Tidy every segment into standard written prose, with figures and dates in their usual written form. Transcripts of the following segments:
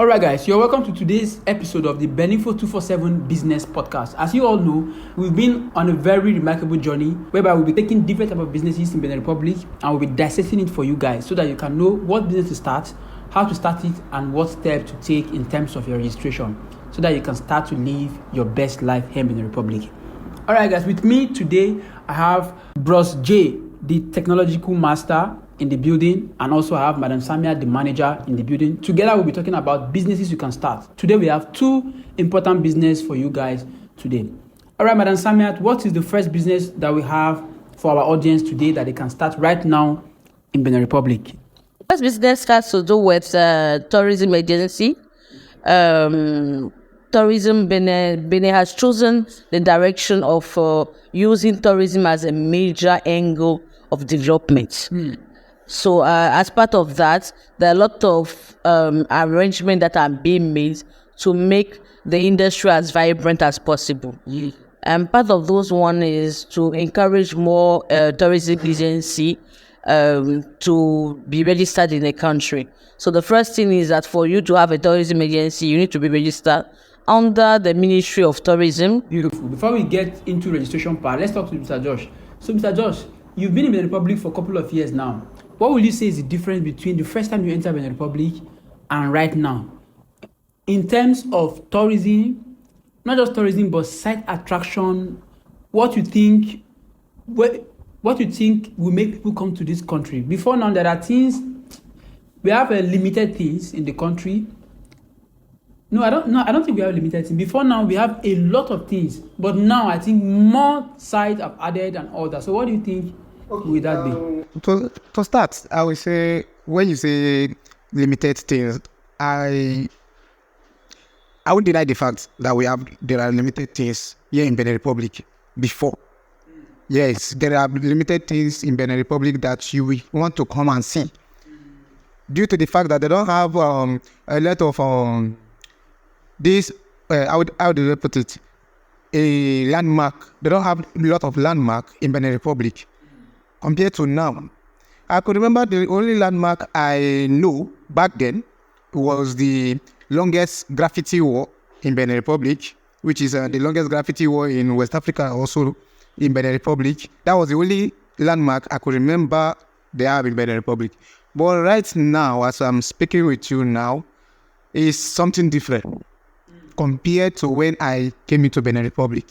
Alright guys, you're welcome to today's episode of the Beninfo 247 Business Podcast. As you all know, we've been on a very remarkable journey whereby we'll be taking different type of businesses in Benin Republic and we'll be dissecting it for you guys so that you can know what business to start, how to start it, and what step to take in terms of your registration so that you can start to live your best life here in Benin Republic. Alright guys, with me today I have Bros J, the technological master in the building, and also I have Madam Samia, the manager in the building. Together we'll be talking about businesses you can start. Today we have two important business for you guys today. All right, Madam Samia, what is the first business that we have for our audience today that they can start right now in Benin Republic? First business has to do with tourism agency. Tourism Benin has chosen the direction of using tourism as a major angle of development. So as part of that, there are a lot of arrangements that are being made to make the industry as vibrant as possible. And part of those one is to encourage more tourism agency to be registered in the country. So the first thing is that for you to have a tourism agency, you need to be registered under the Ministry of Tourism. Beautiful. Before we get into registration part, let's talk to Mr. Josh. So Mr. Josh, you've been in the Republic for a couple of years now. What will you say is the difference between the first time you entered Benin Republic and right now? In terms of tourism, not just tourism, but site attraction, what you think will make people come to this country? Before now, there are things, we have limited things in the country. No, I don't think we have limited things. Before now, we have a lot of things. But now, I think more sites have added and all that. So what do you think will that be? To start, I would say, when you say limited things, I would deny the fact that there are limited things here in Benin Republic before. Yes, there are limited things in Benin Republic that you will want to come and see. Due to the fact that they don't have a lot of this, how would I put it, a landmark. They don't have a lot of landmark in Benin Republic compared to now. I could remember the only landmark I knew back then was the longest graffiti wall in Benin Republic, which is the longest graffiti wall in West Africa, also in Benin Republic. That was the only landmark I could remember they have in Benin Republic. But right now, as I'm speaking with you now, is something different compared to when I came into Benin Republic.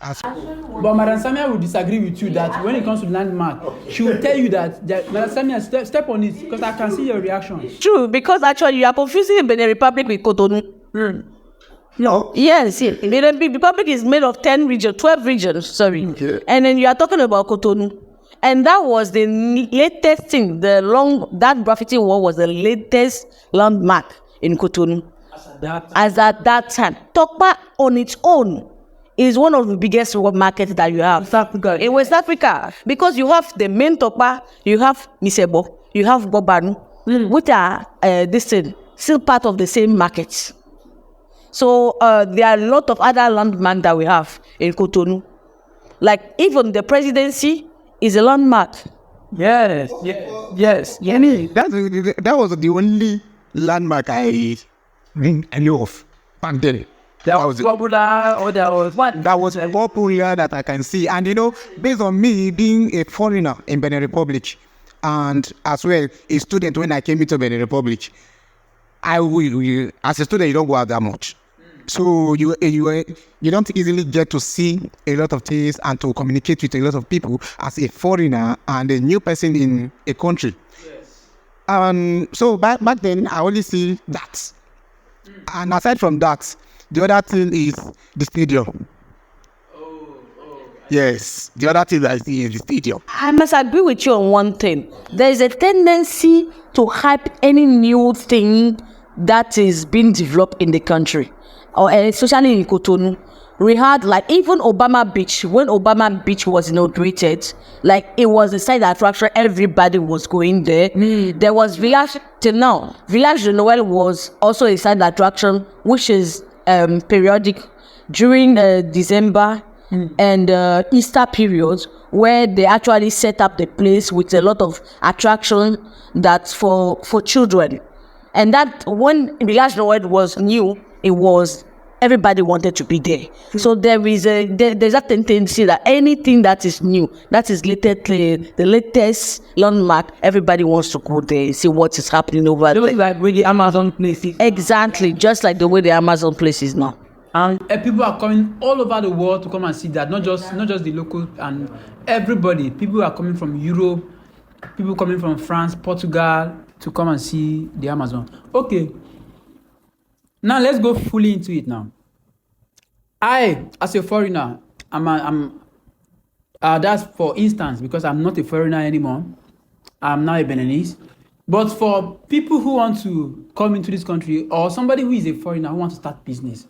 But Madam Samia will disagree with you that when it comes to landmark, she will tell you that Madam Samia, step on it, because I can see your reaction. True, because actually you are confusing Benin Republic with Cotonou. No. Yes, Benin Republic is made of 12 regions, sorry. Okay. And then you are talking about Cotonou. And that was the latest thing, that graffiti wall was the latest landmark in Cotonou. As at that time. Tokpa on its own is one of the biggest markets that you have in West Africa, because you have the main Tokpa, you have Misebo, you have Bobanu, which are still part of the same markets. So there are a lot of other landmarks that we have in Cotonou. Like even the presidency is a landmark. Yes. That was the only landmark I knew of back then. That was popular, or that was what? That was popular that I can see. And based on me being a foreigner in Benin Republic, and as well a student when I came into Benin Republic, as a student you don't go out that much. So you don't easily get to see a lot of things and to communicate with a lot of people as a foreigner and a new person in a country. Yes. So back then I only see that. And aside from that, the other thing is the stadium. Yes, the other thing I see is the stadium. I must agree with you on one thing. There is a tendency to hype any new thing that is being developed in the country, or especially in Cotonou. We had even Obama Beach. When Obama Beach was inaugurated, it was a site attraction. Everybody was going there. There was Village till now. Village de Noël was also a site attraction, which is periodic during December and Easter period, where they actually set up the place with a lot of attraction that's for children. And that when Village Noel was new, it was everybody wanted to be there. So there's that tendency that anything that is new, that is the latest landmark, everybody wants to go there, see what is happening over there. Like really Amazon places. Exactly, just like the way the Amazon place is now. And people are coming all over the world to come and see that, not just the local, and everybody. People are coming from Europe, people coming from France, Portugal to come and see the Amazon. Okay. Now let's go fully into it now. I, as a foreigner, that's for instance, because I'm not a foreigner anymore. I'm now a Beninese. But for people who want to come into this country, or somebody who is a foreigner who wants to start business,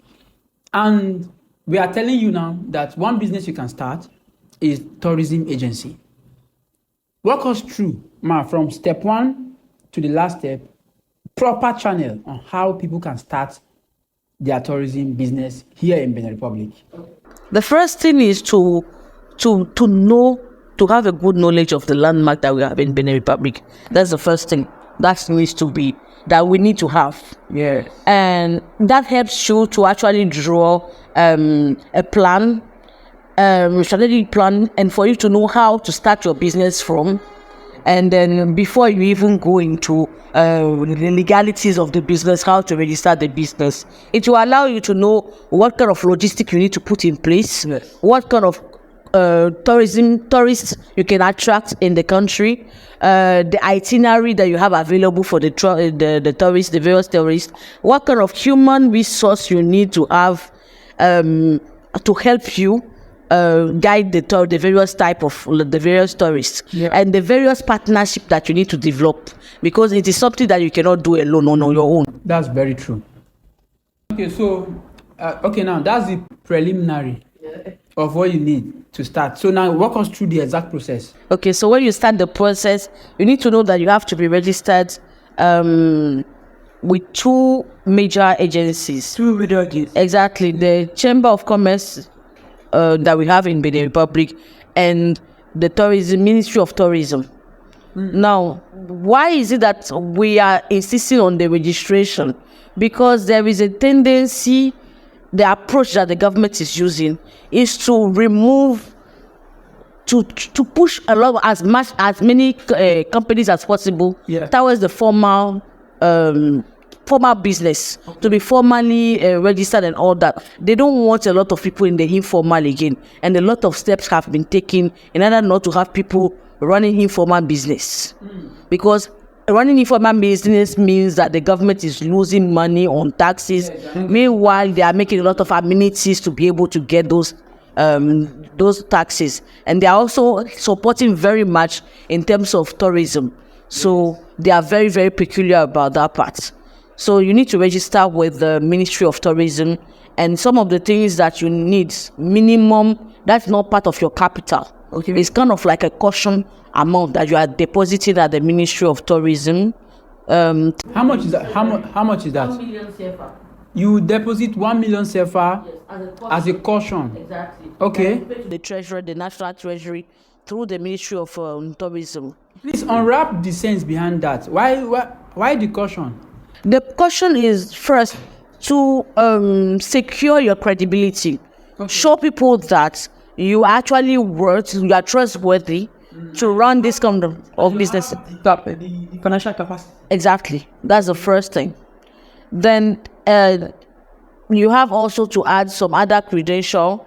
and we are telling you now that one business you can start is tourism agency. Walk us through, from step 1 to the last step, proper channel on how people can start their tourism business here in Benin Republic. The first thing is to know, to have a good knowledge of the landmark that we have in Benin Republic. That's the first thing that we need to have. Yeah. And that helps you to actually draw a plan, strategic plan, and for you to know how to start your business from. And then before you even go into the legalities of the business, how to register the business, it will allow you to know what kind of logistics you need to put in place, yes, what kind of tourists you can attract in the country, the itinerary that you have available for the tourists, the various tourists, what kind of human resource you need to have to help you guide the various type of the various tourists, yeah, and the various partnership that you need to develop, because it is something that you cannot do alone on your own. That's very true. Okay, so now that's the preliminary of what you need to start. So now walk us through the exact process. Okay, so when you start the process, you need to know that you have to be registered with 2 major agencies. 2 major agencies. Exactly, the Chamber of Commerce that we have in Benin Republic and the Ministry of Tourism. Now, why is it that we are insisting on the registration? Because there is a tendency, the approach that the government is using is to remove, to push as many companies as possible, yeah, towards the formal business, to be formally registered and all that. They don't want a lot of people in the informal again, and a lot of steps have been taken in order not to have people running informal business, because running informal business means that the government is losing money on taxes. Meanwhile, they are making a lot of amenities to be able to get those taxes, and they are also supporting very much in terms of tourism. So they are very, very peculiar about that part. So you need to register with the Ministry of Tourism, and some of the things that you need, minimum, that's not part of your capital. Okay. It's kind of like a caution amount that you are depositing at the Ministry of Tourism. How much is that? How much is that? 1 million CFA. You deposit 1 million CFA, yes, as a caution. Exactly. Okay. The treasury, the National Treasury, through the Ministry of Tourism. Please unwrap the sense behind that. Why the caution? The caution is first to secure your credibility. Okay. Show people that you actually you are trustworthy to run this kind of business. The financial capacity. Exactly. That's the first thing. Then you have also to add some other credential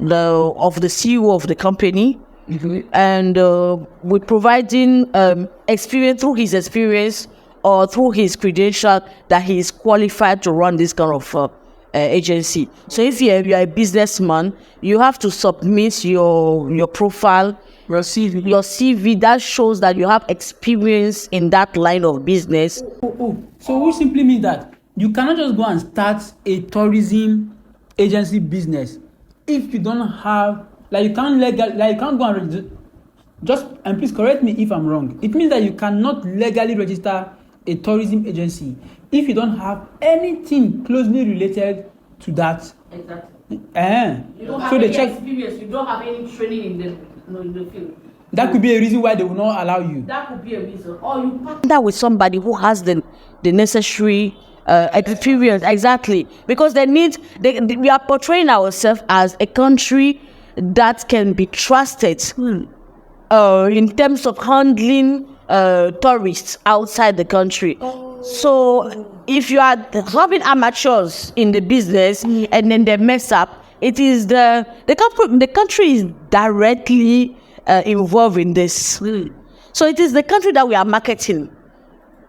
of the CEO of the company. Mm-hmm. And with providing experience, through his experience or through his credential, that he is qualified to run this kind of agency. So if you're a businessman, you have to submit your profile, your CV that shows that you have experience in that line of business. So which simply means that you cannot just go and start a tourism agency business if you don't have, you can't go and register. And please correct me if I'm wrong. It means that you cannot legally register a tourism agency if you don't have anything closely related to that. Exactly. You don't have any experience. You don't have any training in the field. That could be a reason why they will not allow you. That could be a reason. Or you partner with somebody who has the necessary experience. Exactly. Because we are portraying ourselves as a country that can be trusted in terms of handling tourists outside the country. So if you are having amateurs in the business and then they mess up, it is the country is directly involved in this. So it is the country that we are marketing.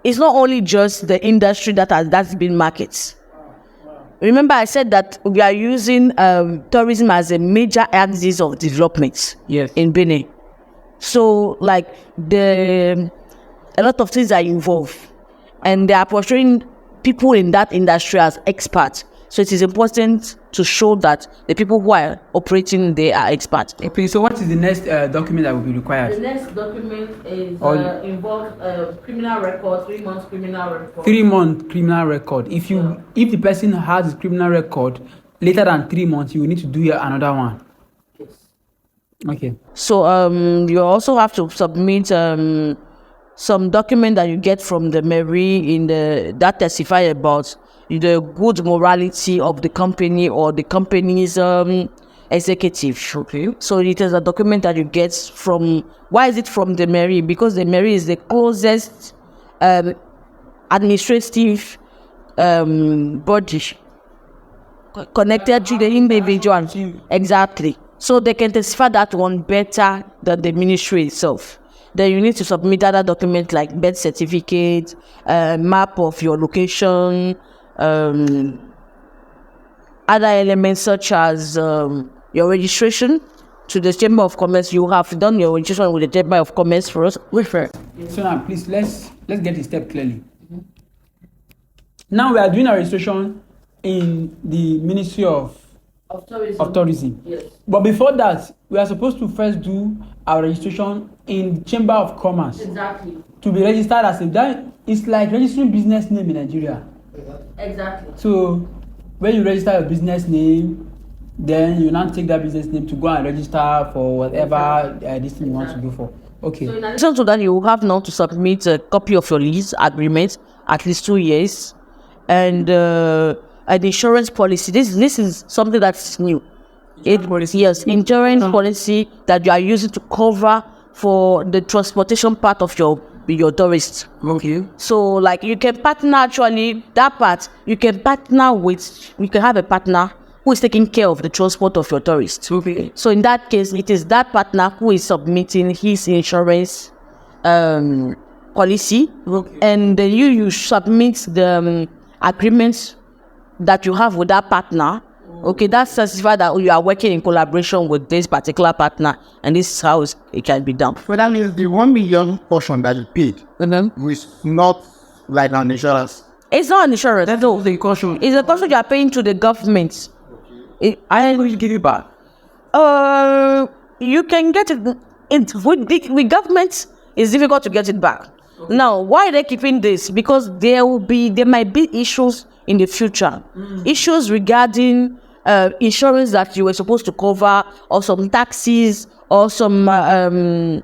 It's not only just the industry that's been marketed. Remember, I said that we are using tourism as a major axis of development in Benin. So, like, a lot of things are involved, and they are portraying people in that industry as experts. So it is important to show that the people who are operating there are experts. Okay, so what is the next document that will be required? The next document is involves criminal record, 3 months criminal record. 3 month criminal record. If the person has his criminal record later than 3 months, you will need to do another one. Yes. Okay. So you also have to submit some document that you get from the mairie that testify about the good morality of the company or the company's executive. Okay. So it is a document that you get from. Why is it from the mairie? Because the mairie is the closest administrative body connected to the individual. Exactly. So they can testify that one better than the ministry itself. Then you need to submit other documents like birth certificate, map of your location, other elements such as your registration to the Chamber of Commerce. You have done your registration with the Chamber of Commerce for us. So now, please, let's get the step clearly. Now we are doing our registration in the Ministry of Tourism. Yes. But before that, we are supposed to first do our registration in the Chamber of Commerce. Exactly. To be registered as it's like registering business name in Nigeria. Exactly. So when you register your business name, then you now take that business name to go and register for whatever this thing you want to do for. Okay. So in addition to that, you have now to submit a copy of your lease agreement, at least 2 years, and an insurance policy. This is something that's new. Insurance policy that you are using to cover for the transportation part of your tourists. Okay. So like you can partner that part. You can have a partner who is taking care of the transport of your tourists. Okay. So in that case, it is that partner who is submitting his insurance policy, and then you submit the agreements that you have with that partner. Okay, that certifies that you are working in collaboration with this particular partner, and this is how it can be done. So that means the 1 million portion that you paid is not like an insurance. It's not an insurance. That's all the caution. It's a cost you are paying to the government. I will give it back. You can get it. With government, it's difficult to get it back. Okay. Now, why are they keeping this? Because there might be issues in the future. Issues regarding insurance that you were supposed to cover, or some taxes, or some how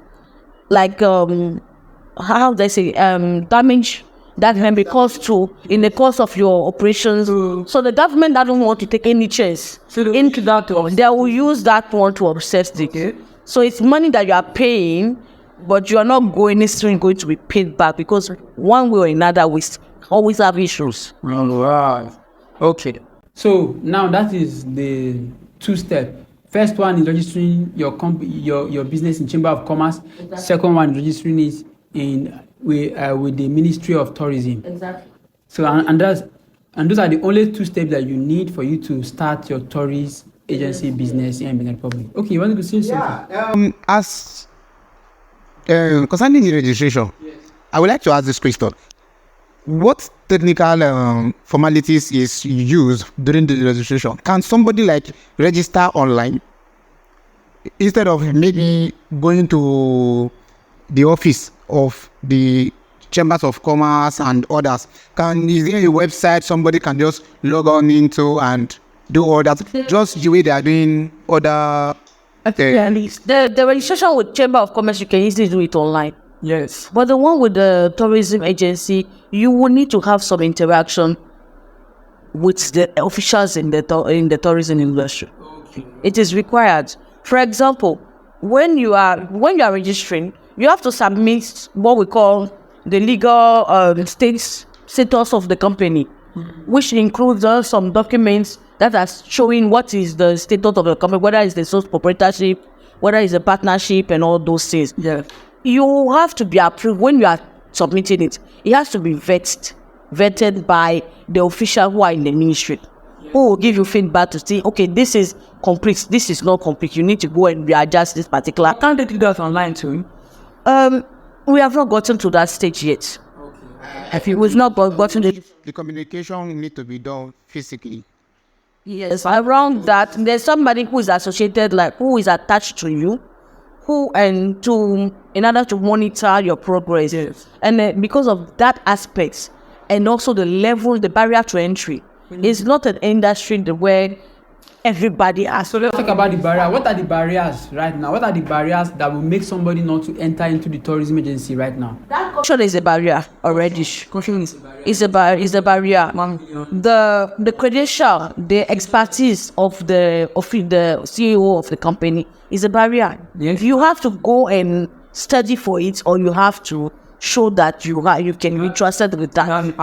do I say damage that can be caused in the course of your operations. So the government doesn't want to take any chance into that one. They will use that one to offset it. Okay. So it's money that you are paying, but you are not going to be paid back, because one way or another we always have issues. Right. Okay. So now that is the 2-step. First one is registering your business in Chamber of Commerce. Exactly. Second one is registering it with the Ministry of Tourism. Exactly. So and those are the only 2 steps that you need for you to start your tourist agency business in Benin Republic. Okay, you wanted to say something? As concerning the registration, I would like to ask this question. What technical formalities is used during the registration? Can somebody register online instead of maybe going to the office of the Chambers of Commerce and others? Is there a website somebody can just log on into and do all that, just the way they are doing other The registration with Chamber of Commerce, you can easily do it online. Yes. But the one with the tourism agency, you will need to have some interaction with the officials in the tourism industry. Okay. It is required. For example, when you are registering, you have to submit what we call the legal status of the company, which includes some documents that are showing what is the status of the company, whether it's the sole proprietorship, whether it's a partnership, and all those things. Yeah. You have to be approved when you are submitting it. It has to be vetted by the official who are in the ministry, who will give you feedback to see, okay, this is complete, this is not complete. You need to go and readjust this particular. Can't they do that online too? We have not gotten to that stage yet. Okay. We've not gotten to. The communication need to be done physically. Yes, around that, there's somebody who is associated, like who is attached to you, in order to monitor your progress. Yes. And because of that aspect, and also the barrier to entry, is not an industry where everybody has. So let's talk about the barrier. What are the barriers right now? What are the barriers that will make somebody not to enter into the tourism agency right now? That caution is a barrier already. Caution is a barrier. Is a barrier. The credential, the expertise of the CEO of the company is a barrier. Yes. You have to go and study for it, or you have to show that you can be trusted with that.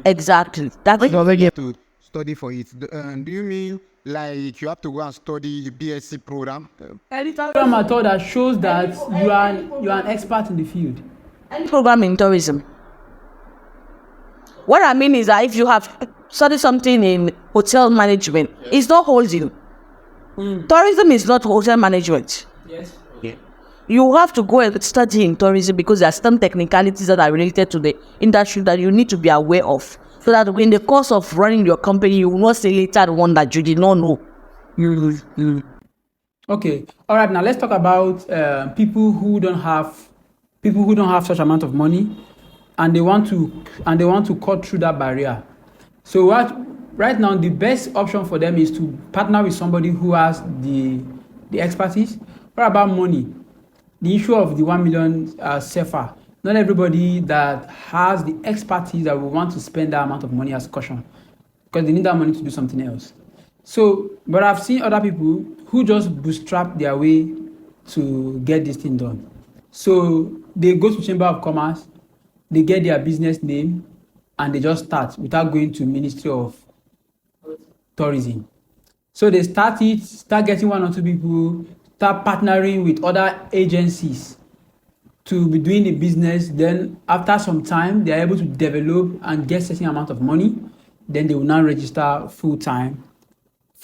Exactly. That's You have to study for it. Do you mean like you have to go and study the BSc program? Any program at all that shows that you are an expert in the field. any program in tourism. What I mean is that if you have studied something in hotel management, it's not holding. Tourism is not hotel management. Yes. You have to go and study in tourism because there are some technicalities that are related to the industry that you need to be aware of. So that in the course of running your company, you will not say later the one that you did not know. Okay. All right. Now let's talk about people who don't have such amount of money, and they want to cut through that barrier. So right now the best option for them is to partner with somebody who has the expertise. What about money? The issue of the 1 million CFA. Not everybody that has the expertise that will want to spend that amount of money as caution, because they need that money to do something else. So, but I've seen other people who just bootstrap their way to get this thing done. So they go to Chamber of Commerce, they get their business name, and they just start without going to Ministry of Tourism. So they start getting one or two people, start partnering with other agencies to be doing the business. Then after some time, they are able to develop and get certain amount of money. Then they will now register full time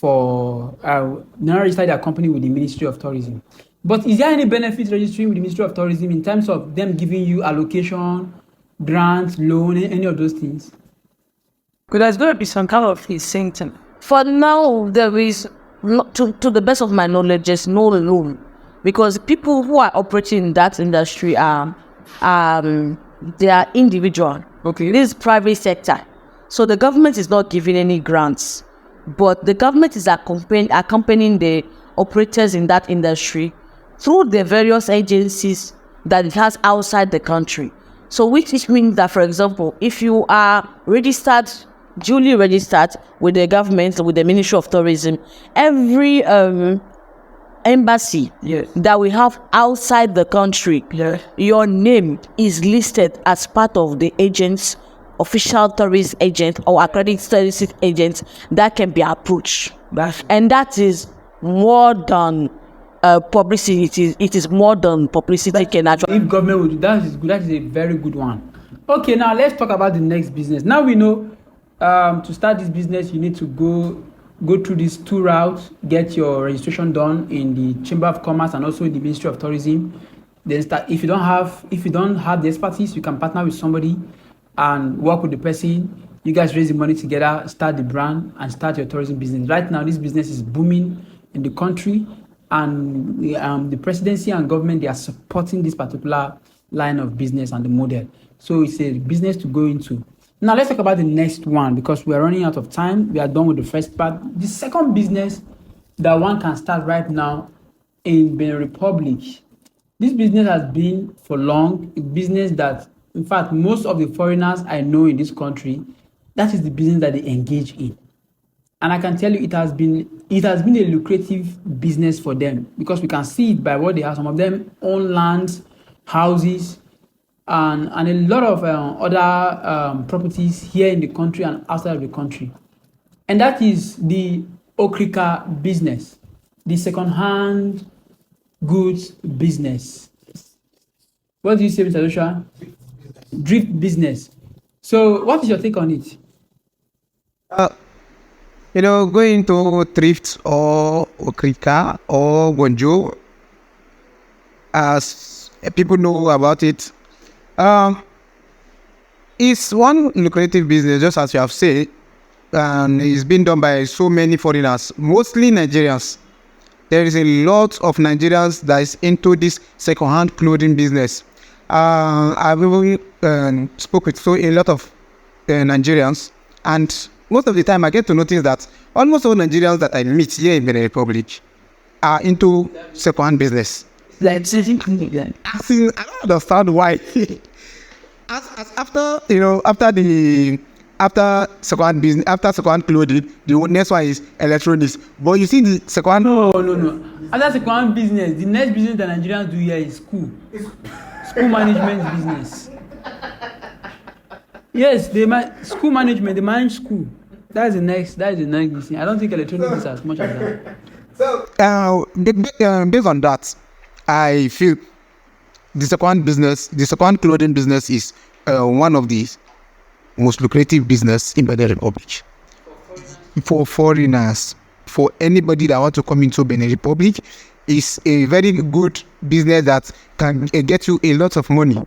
now register their company with the Ministry of Tourism. But is there any benefit registering with the Ministry of Tourism in terms of them giving you allocation, grants, loan, any of those things? Because there's going to be some kind of incentive. For now, there is, to the best of my knowledge, there's no loan. Because people who are operating in that industry they are individual. Okay. This is private sector. So the government is not giving any grants. But the government is accompanying the operators in that industry through the various agencies that it has outside the country. So which means that, for example, if you are duly registered with the government, with the Ministry of Tourism, every embassy that we have outside the country, your name is listed as part of the agent's official tourist agent or accredited services agent that can be approached. And that is more than publicity. It is more than publicity can actually. If government would do that, is good. That is a very good one. Okay, now let's talk about the next business. Now we know to start this business, you need to go through these two routes, get your registration done in the Chamber of Commerce and also in the Ministry of Tourism. Then start. If you don't have the expertise, you can partner with somebody and work with the person. You guys raise the money together, start the brand, and start your tourism business. Right now, this business is booming in the country, and the presidency and government, they are supporting this particular line of business and the model. So it's a business to go into. Now let's talk about the next one, because we are running out of time. We are done with the first part. The second business that one can start right now in Benin Republic. This business has been for long, a business that, in fact, most of the foreigners I know in this country, that is the business that they engage in. And I can tell you it has been a lucrative business for them, because we can see it by what they have. Some of them own lands, houses, and a lot of other properties here in the country and outside of the country. And that is the Okrika business, the second-hand goods business. What do you say, Mr. Joshua? Drift business. So what is your take on it? Going to thrift or Okrika or Gonjo, as people know about it, it's one lucrative business, just as you have said, and it's been done by so many foreigners, mostly Nigerians. There is a lot of Nigerians that is into this second-hand clothing business. I've even spoke with a lot of Nigerians, and most of the time I get to notice that almost all Nigerians that I meet here in Benin Republic are into second-hand business. I don't understand why. After second business, after second clothing, the next one is electronics. But you see the second. No. After second business, the next business that Nigerians do here is school. School management business. Yes, school management. They manage school. That's the next business. I don't think electronics is as much as that. So, based on that, I feel the second clothing business is one of the most lucrative business in Benin Republic. For foreigners, for anybody that want to come into Benin Republic, is a very good business that can get you a lot of money.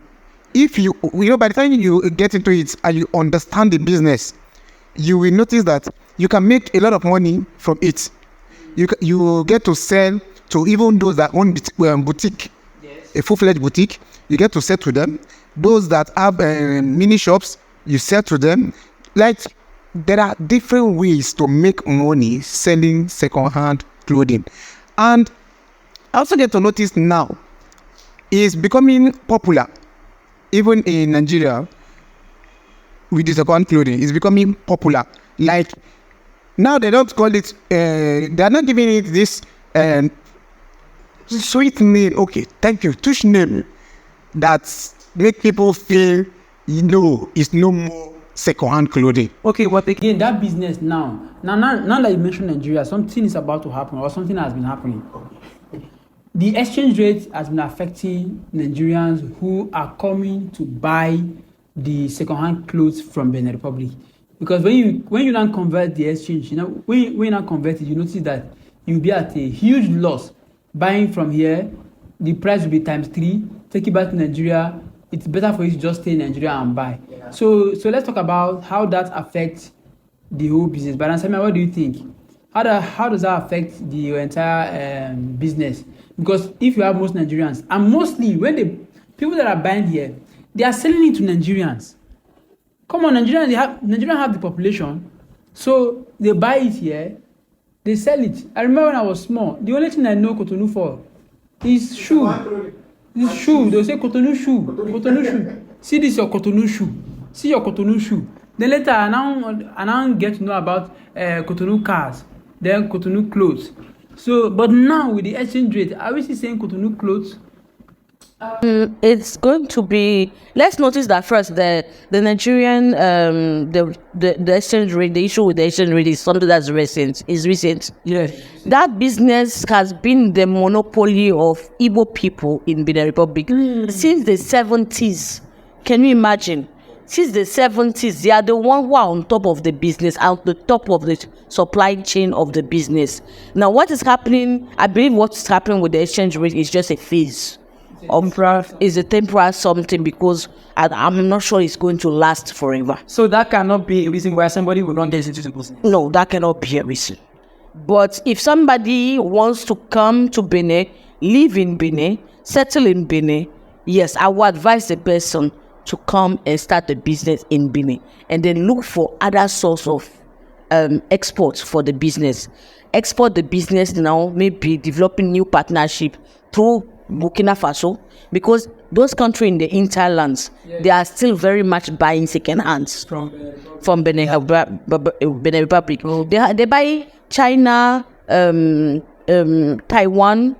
If you by the time you get into it and you understand the business, you will notice that you can make a lot of money from it. You get to sell to even those that own boutique, a full-fledged boutique. You get to sell to them. Those that have mini shops, you sell to them. Like, there are different ways to make money selling second-hand clothing. And I also get to notice now, it's becoming popular, even in Nigeria, with the second clothing. It's becoming popular. Like, now they don't call it, they are not giving it this sweet name. Okay, thank you. Touch name that make people feel, it's no more second-hand clothing. Okay, but again, that business now that you mentioned Nigeria, something is about to happen, or something has been happening. The exchange rate has been affecting Nigerians who are coming to buy the second-hand clothes from Benin Republic. Because when you now convert the exchange, when you now convert it, you notice that you'll be at a huge loss buying from here. The price will be times 3. Take it back to Nigeria. It's better for you to just stay in Nigeria and buy. Yeah. So let's talk about how that affects the whole business. But Ansami, what do you think? How does that affect the entire business? Because if you have most Nigerians, and mostly when the people that are buying here, they are selling it to Nigerians. Come on, Nigerians have the population, so they buy it here, they sell it. I remember when I was small, the only thing I know Cotonou for is shoe. This shoe, they'll say Cotonou shoe. See this your Cotonou shoe. See your Cotonou shoe. Then later I now get to know about Cotonou cars, then Cotonou clothes. So, but now with the exchange rate, are we still saying Cotonou clothes? It's going to be. Let's notice that first. The Nigerian the exchange rate. The issue with the exchange rate is something that's recent. Yes. That business has been the monopoly of Igbo people in Benin Republic since the 70s. Can you imagine? Since the 70s, they are the one who are on top of the business, on the top of the supply chain of the business. Now, what is happening? I believe what's happening with the exchange rate is just a phase. Is a temporary something, because I'm not sure it's going to last forever. So that cannot be a reason why somebody will not get into the business. No, that cannot be a reason. But if somebody wants to come to Benin, live in Benin, settle in Benin, yes, I would advise the person to come and start a business in Benin, and then look for other source of export for the business. Export the business now, maybe developing new partnership through Burkina Faso, because those countries in the hinterlands, they are still very much buying second hands from Benin Republic. They buy China, Taiwan,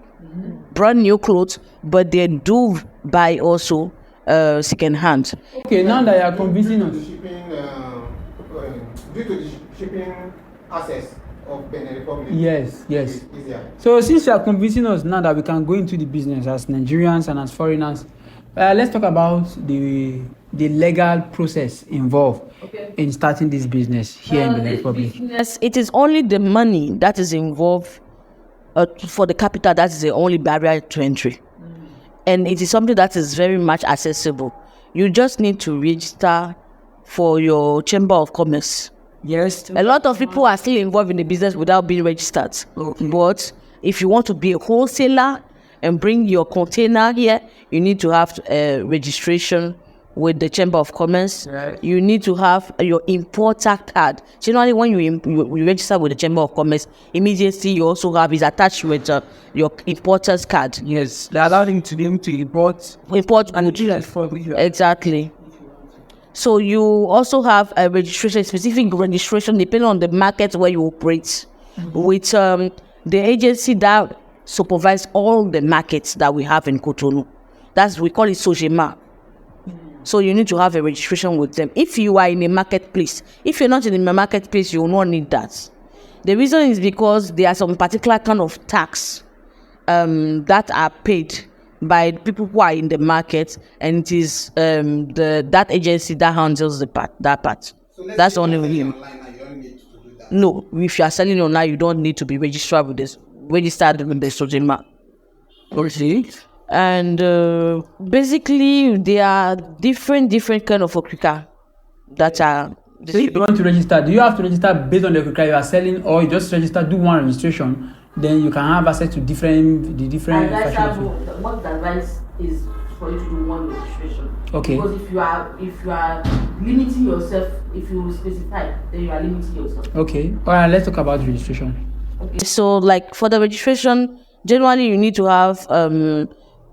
brand new clothes, but they do buy also second hand. Okay, now that you are convincing us. Due to the shipping access of Benin Republic. Yes. Easier. So since you are convincing us now that we can go into the business as Nigerians and as foreigners, let's talk about the legal process involved in starting this business here in Benin Republic. Business, it is only the money that is involved for the capital that is the only barrier to entry. And it is something that is very much accessible. You just need to register for your Chamber of Commerce. Yes. A lot of people are still involved in the business without being registered. But if you want to be a wholesaler and bring your container here, you need to have registration with the Chamber of Commerce. Right. You need to have your importer card. Generally, when you register with the Chamber of Commerce, immediately you also have is attached with your importer's card. Yes. They allow him to be able to import and do that for you. Exactly. So you also have a registration, specific registration, depending on the market where you operate, with the agency that supervise all the markets that we have in Cotonou. We call it Sojema. So you need to have a registration with them. If you are in a marketplace, if you're not in a marketplace, you will not need that. The reason is because there are some particular kind of tax that are paid by people who are in the market, and it is that agency that handles that part. So that's the only way. online now, you don't need to do that. No, if you are selling online, you don't need to be registered with the Sojema. Okay. And basically, there are different kind of okrika that are. So if you want to register, do you have to register based on the okrika you are selling, or you just register, do one registration, then you can have access to different fashion? What the advice is for you to do one registration. Okay. Because if you are limiting yourself, if you specify, then you are limiting yourself. Okay. All right. Let's talk about registration. Okay. So, like for the registration, generally you need to have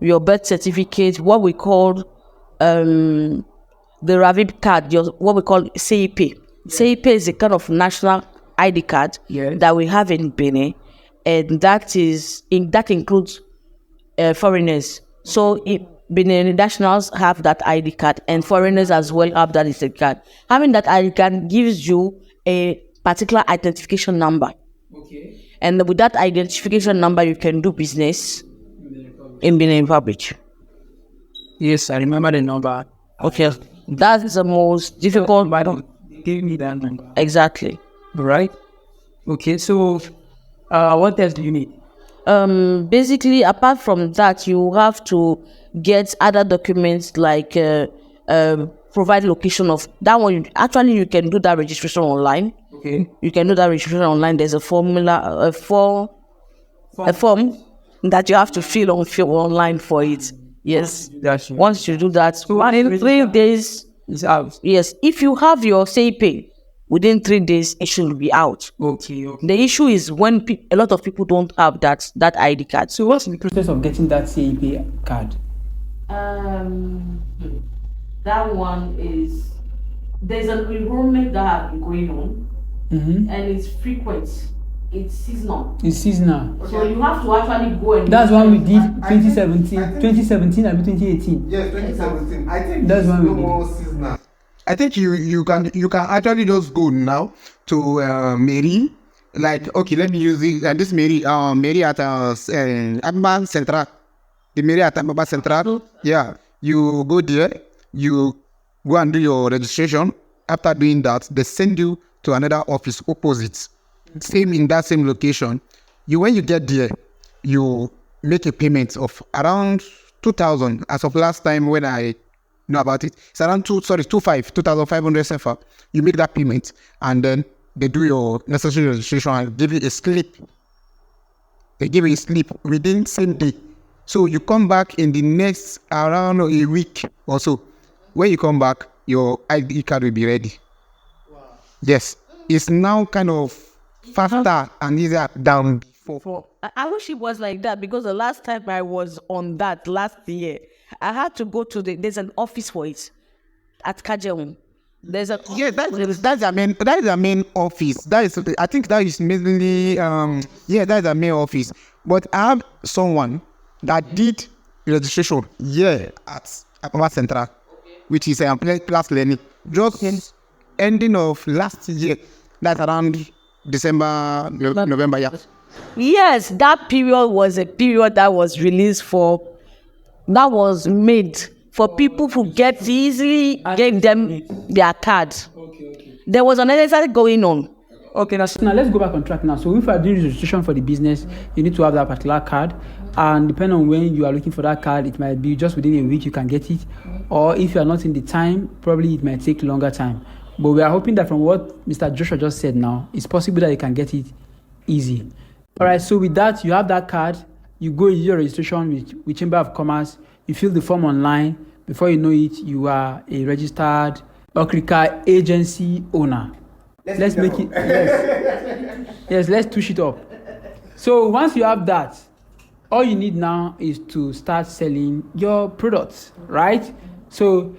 your birth certificate, what we call the Ravib card, what we call CEP. Yeah. CEP is a kind of national ID card that we have in Benin, and that includes foreigners. So Benin nationals have that ID card, and foreigners as well have that ID card. Having that ID card gives you a particular identification number. Okay. And with that identification number, you can do business in Benin Republic. Yes, I remember the number. Okay. That's the most difficult. Why don't give me that number? Exactly. Right. Okay. So, what else do you need? Basically, apart from that, you have to get other documents like provide location of that one. You can do that registration online. Okay. You can do that registration online. There's a form that you have to fill online for it. Yes. Once you do that, within 3 days, it's out. Yes. If you have your CP, within 3 days, it should be out. Okay. The issue is when a lot of people don't have that ID card. So what's the process of getting that CEP card? That one is, there's an enrollment that has been going on, and it's frequent. It's seasonal. So you have to actually go and. That's one we did 2017 and 2018. Yes, 2017. I think that's one we did. More seasonal. I think you can actually just go now to Mairie. Like, okay, let me use this Mairie at Abba Central. The Mairie at Abba Central. Yeah, you go there, you go and do your registration. After doing that, they send you to another office opposite. Same in that same location. When you get there, you make a payment of around 2,000. As of last time when I know about it, it's around 2,500 CFA. You make that payment, and then they do your necessary registration and give you a slip. They give you a slip within same day. So you come back in the next around a week or so. When you come back, your ID card will be ready. Wow. Yes. it's now kind of faster and easier than before. I wish it was like that, because the last time I was on that last year, I had to go to there's an office for it at Kajeun. There's a That's the main office. I think that is mainly that is the main office. But I have someone that did registration at Apama Central, which is plus learning. Just ending of last year, that's around December, November, yeah. Yes, that period was a period that was that was made for people who get easily gave them their card. Okay. There was unnecessary going on. Okay, now let's go back on track now. So if you are doing registration for the business, you need to have that particular card. And depending on when you are looking for that card, it might be just within a week you can get it. Or if you are not in the time, probably it might take longer time. But we are hoping that from what Mr. Joshua just said now, it's possible that you can get it easy. All right, so with that, you have that card. You go in your registration with Chamber of Commerce. You fill the form online. Before you know it, you are a registered Okrika agency owner. Let's make it. Yes, let's touch it up. So once you have that, all you need now is to start selling your products, right? So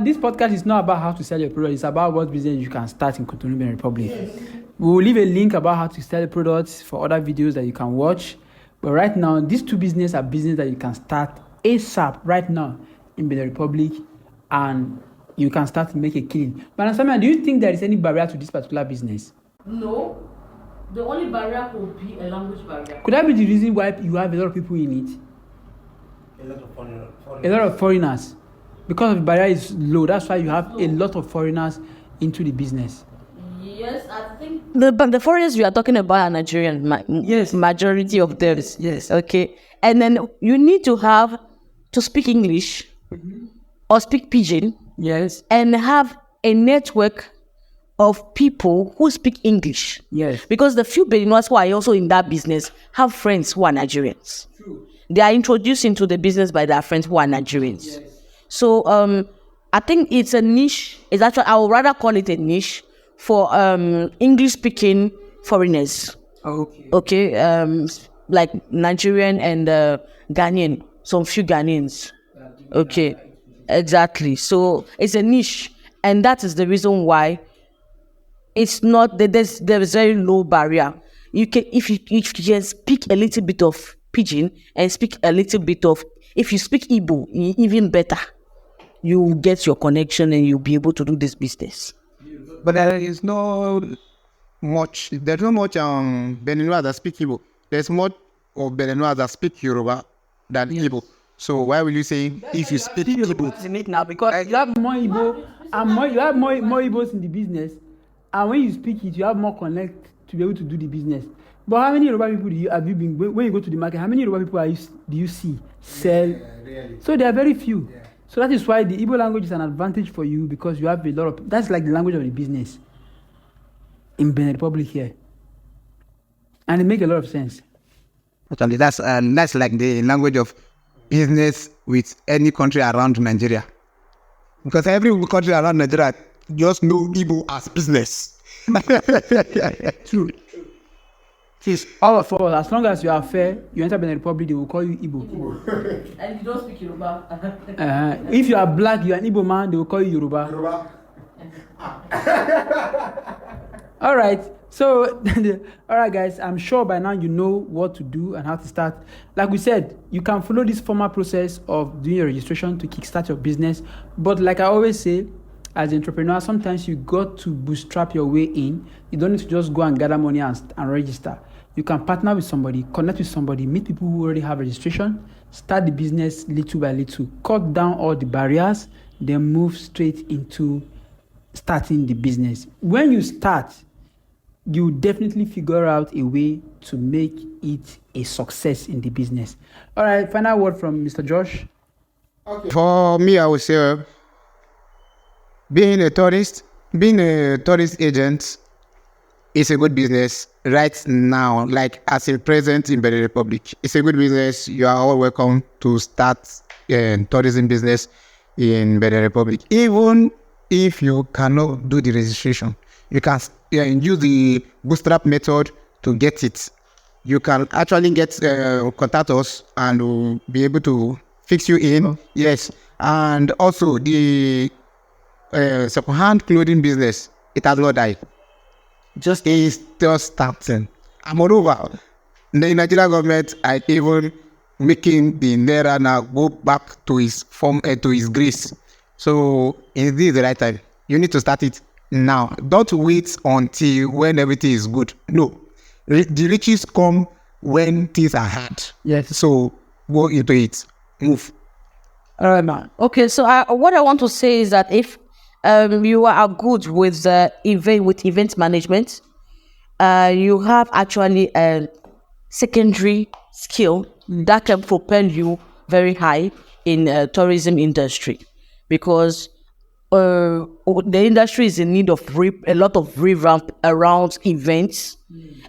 this podcast is not about how to sell your product. It's about what business you can start in Cotonou Benin Republic. Yes. We will leave a link about how to sell products for other videos that you can watch. But right now, these two businesses are business that you can start ASAP right now in Benin Republic, and you can start to make a killing. But Samia, do you think there is any barrier to this particular business? No. The only barrier could be a language barrier. Could that be the reason why you have a lot of people in it? A lot of foreigners. A lot of foreigners. Because the barrier is low, that's why you have a lot of foreigners into the business. Yes, I think the foreigners we are talking about are Nigerian. Yes, majority of them. Yes. Okay, and then you need to speak English or speak Pidgin. Yes. And have a network of people who speak English. Yes. Because the few Beninois who are also in that business have friends who are Nigerians. True. They are introduced into the business by their friends who are Nigerians. Yes. So I think it's a niche. It's actually, I would rather call it a niche for English-speaking foreigners. Okay. Okay. Like Nigerian and Ghanaian, some few Ghanaians. Okay. Exactly. So it's a niche, and that is the reason why it's not there is very low barrier. You can if you can speak a little bit of Pidgin and speak a little bit of, if you speak Igbo, even better, you will get your connection and you'll be able to do this business. But there's no much Beninois that speak Igbo. There's more of Beninois that speak Yoruba than Igbo. So why will you say if you speak Igbo? In it now, because you have more Igbo and you have more Igbos in the business, and when you speak it, you have more connect to be able to do the business. But how many Yoruba people have you been when you go to the market? How many Yoruba people do you see sell? Really. So there are very few. Yeah. So that is why the Igbo language is an advantage for you, because you have a lot of, that's like the language of the business in Benin Republic here, and it makes a lot of sense. Actually, that's like the language of business with any country around Nigeria, because every country around Nigeria just know Igbo as business. True. All of us, as long as you are fair, you enter Benin Republic, they will call you Igbo. And you don't speak Yoruba. If you are black, you are an Igbo man, they will call you Yoruba. All right. So, all right, guys, I'm sure by now you know what to do and how to start. Like we said, you can follow this formal process of doing your registration to kickstart your business. But like I always say, as an entrepreneur, sometimes you got to bootstrap your way in. You don't need to just go and gather money and register. You can partner with somebody, connect with somebody, meet people who already have registration, start the business little by little, cut down all the barriers, then move straight into starting the business. When you start, you definitely figure out a way to make it a success in the business. All right, final word from Mr. Josh. Okay. For me, I would say being a tourist agent is a good business right now, like as a present in Benin Republic. It's a good business. You are all welcome to start a tourism business in Benin Republic. Even if you cannot do the registration, you can use the bootstrap method to get it, you can actually get contact us and we'll be able to fix you in. Yes. And also the second-hand clothing business, it has not died. It's just starting. And moreover, the Nigerian government are even making the Naira now go back to its form, to its grace. So this is the right time. You need to start it now. Don't wait until when everything is good. No. The riches come when things are hard. Yes. So go into it. Move. All right, man. Okay, so what I want to say is that if you are good with event management, you have actually a secondary skill that can propel you very high in tourism industry, because the industry is in need of a lot of revamp around events,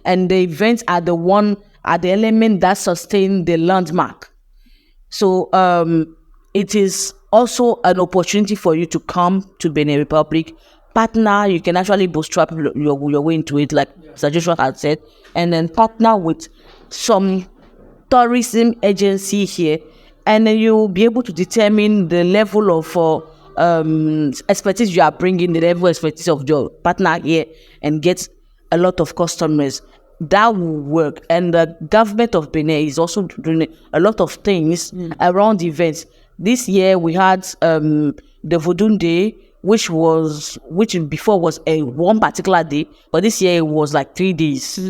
and the events are the element that sustain the landmark. So it is also an opportunity for you to come to Benin Republic, partner. You can actually bootstrap your way into it, like Sir Joshua had said, and then partner with some tourism agency here, and then you'll be able to determine the level of expertise you are bringing, the level of expertise of your partner here, and get a lot of customers. That will work. And the government of Benin is also doing a lot of things around events. This year we had the Vodun Day, which before was one particular day, but this year it was like 3 days.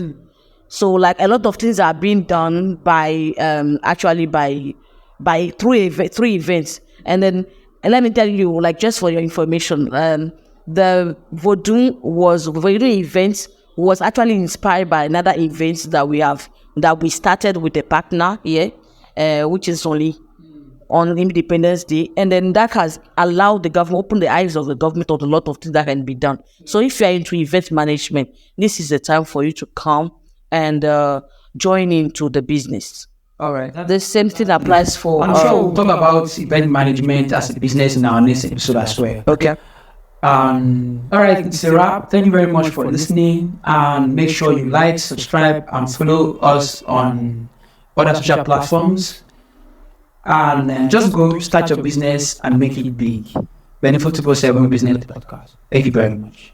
So like a lot of things are being done by three events. And then let me tell you, like, just for your information, the Vodun event was actually inspired by another event that we started with a partner here, which is only on Independence Day, and then that has allowed the government, open the eyes of the government on a lot of things that can be done. So if you are into event management, this is the time for you to come and join into the business. All right. The same thing applies for. I'm sure we'll talk about event management as a business in our next episode as well. Okay. All right, it's a wrap. Thank you very much for listening, and make sure you like, subscribe, and follow us on other social platforms. And just go start your business and make it big. Beninfo 247 Business Podcast. Thank you very much.